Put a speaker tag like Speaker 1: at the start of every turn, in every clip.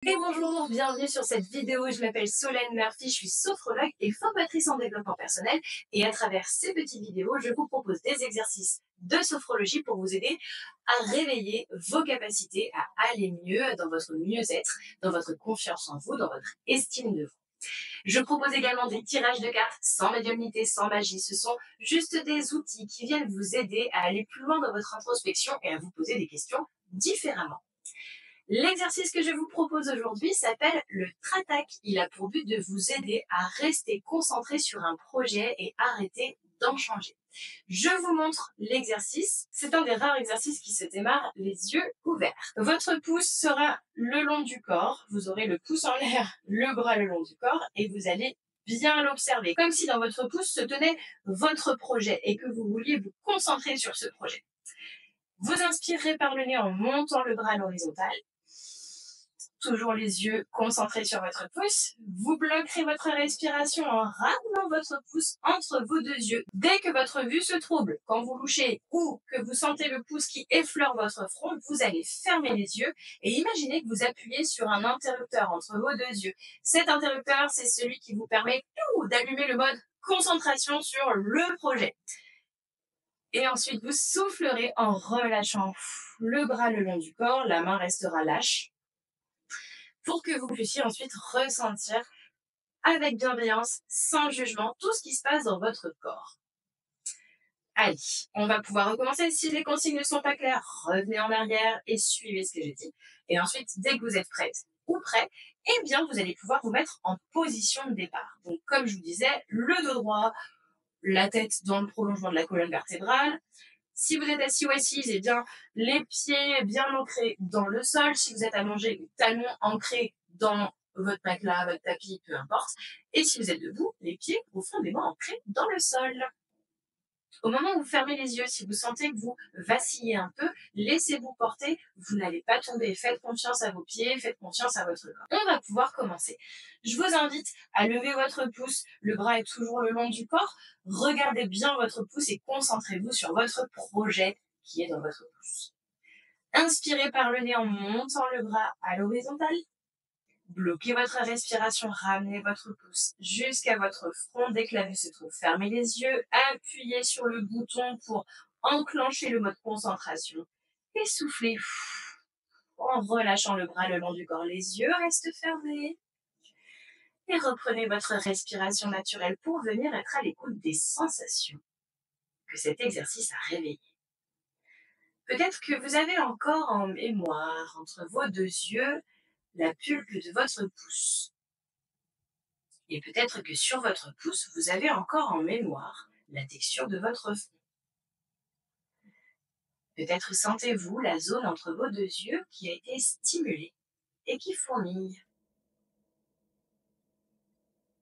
Speaker 1: Et bonjour, bienvenue sur cette vidéo. Je m'appelle Solène Murphy, je suis sophrologue et formatrice en développement personnel. Et à travers ces petites vidéos, je vous propose des exercices de sophrologie pour vous aider à réveiller vos capacités à aller mieux dans votre mieux-être, dans votre confiance en vous, dans votre estime de vous. Je propose également des tirages de cartes sans médiumnité, sans magie. Ce sont juste des outils qui viennent vous aider à aller plus loin dans votre introspection et à vous poser des questions différemment. L'exercice que je vous propose aujourd'hui s'appelle le Tratak. Il a pour but de vous aider à rester concentré sur un projet et arrêter d'en changer. Je vous montre l'exercice. C'est un des rares exercices qui se démarre les yeux ouverts. Votre pouce sera le long du corps. Vous aurez le pouce en l'air, le bras le long du corps et vous allez bien l'observer, comme si dans votre pouce se tenait votre projet et que vous vouliez vous concentrer sur ce projet. Vous inspirerez par le nez en montant le bras à l'horizontale. Toujours les yeux concentrés sur votre pouce. Vous bloquerez votre respiration en ramenant votre pouce entre vos deux yeux. Dès que votre vue se trouble, quand vous louchez ou que vous sentez le pouce qui effleure votre front, vous allez fermer les yeux et imaginez que vous appuyez sur un interrupteur entre vos deux yeux. Cet interrupteur, c'est celui qui vous permet d'allumer le mode concentration sur le projet. Et ensuite, vous soufflerez en relâchant le bras le long du corps, la main restera lâche pour que vous puissiez ensuite ressentir avec bienveillance, sans jugement, tout ce qui se passe dans votre corps. Allez, on va pouvoir recommencer. Si les consignes ne sont pas claires, revenez en arrière et suivez ce que j'ai dit. Et ensuite, dès que vous êtes prête ou prêt, eh bien, vous allez pouvoir vous mettre en position de départ. Donc, comme je vous disais, le dos droit, la tête dans le prolongement de la colonne vertébrale. Si vous êtes assis ou assise, eh bien, les pieds bien ancrés dans le sol. Si vous êtes allongé, les talons ancrés dans votre matelas, votre tapis, peu importe. Et si vous êtes debout, les pieds profondément ancrés dans le sol. Au moment où vous fermez les yeux, si vous sentez que vous vacillez un peu, laissez-vous porter, vous n'allez pas tomber. Faites confiance à vos pieds, faites confiance à votre corps. On va pouvoir commencer. Je vous invite à lever votre pouce, le bras est toujours le long du corps. Regardez bien votre pouce et concentrez-vous sur votre projet qui est dans votre pouce. Inspirez par le nez en montant le bras à l'horizontale. Bloquez votre respiration, ramenez votre pouce jusqu'à votre front dès que la vue se trouve. Fermez les yeux, appuyez sur le bouton pour enclencher le mode concentration et soufflez en relâchant le bras le long du corps. Les yeux restent fermés et reprenez votre respiration naturelle pour venir être à l'écoute des sensations que cet exercice a réveillées. Peut-être que vous avez encore en mémoire entre vos deux yeux la pulpe de votre pouce. Et peut-être que sur votre pouce, vous avez encore en mémoire la texture de votre front. Peut-être sentez-vous la zone entre vos deux yeux qui a été stimulée et qui fourmille.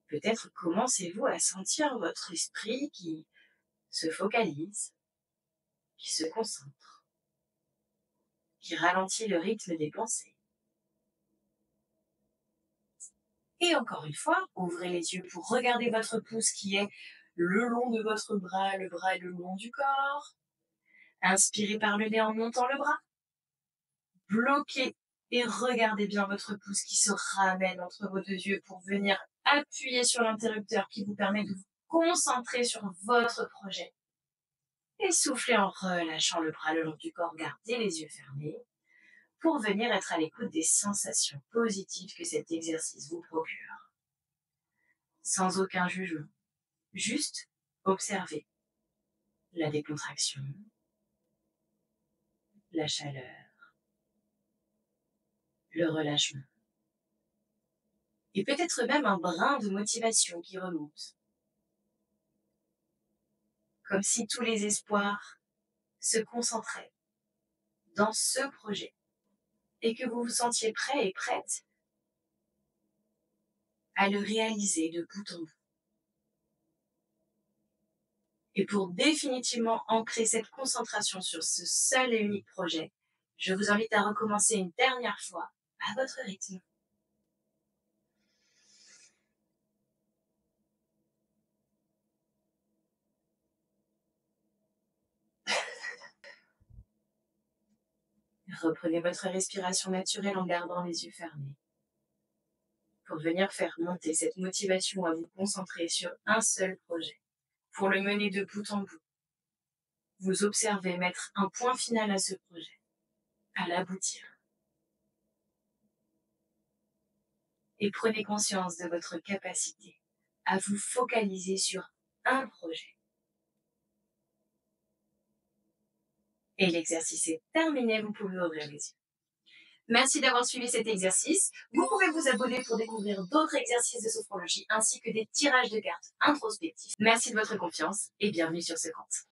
Speaker 1: Peut-être commencez-vous à sentir votre esprit qui se focalise, qui se concentre, qui ralentit le rythme des pensées. Et encore une fois, ouvrez les yeux pour regarder votre pouce qui est le long de votre bras, le bras est le long du corps. Inspirez par le nez en montant le bras. Bloquez et regardez bien votre pouce qui se ramène entre vos deux yeux pour venir appuyer sur l'interrupteur qui vous permet de vous concentrer sur votre projet. Et soufflez en relâchant le bras le long du corps, gardez les yeux fermés pour venir être à l'écoute des sensations positives que cet exercice vous procure. Sans aucun jugement, juste observez la décontraction, la chaleur, le relâchement. Et peut-être même un brin de motivation qui remonte. Comme si tous les espoirs se concentraient dans ce projet et que vous vous sentiez prêt et prête à le réaliser de bout en bout. Et pour définitivement ancrer cette concentration sur ce seul et unique projet, je vous invite à recommencer une dernière fois à votre rythme. Reprenez votre respiration naturelle en gardant les yeux fermés. pour venir faire monter cette motivation à vous concentrer sur un seul projet, pour le mener de bout en bout. Vous observez mettre un point final à ce projet, à l'aboutir. Et prenez conscience de votre capacité à vous focaliser sur un projet. Et l'exercice est terminé, vous pouvez ouvrir les yeux. Merci d'avoir suivi cet exercice. Vous pouvez vous abonner pour découvrir d'autres exercices de sophrologie ainsi que des tirages de cartes introspectifs. Merci de votre confiance et bienvenue sur ce compte.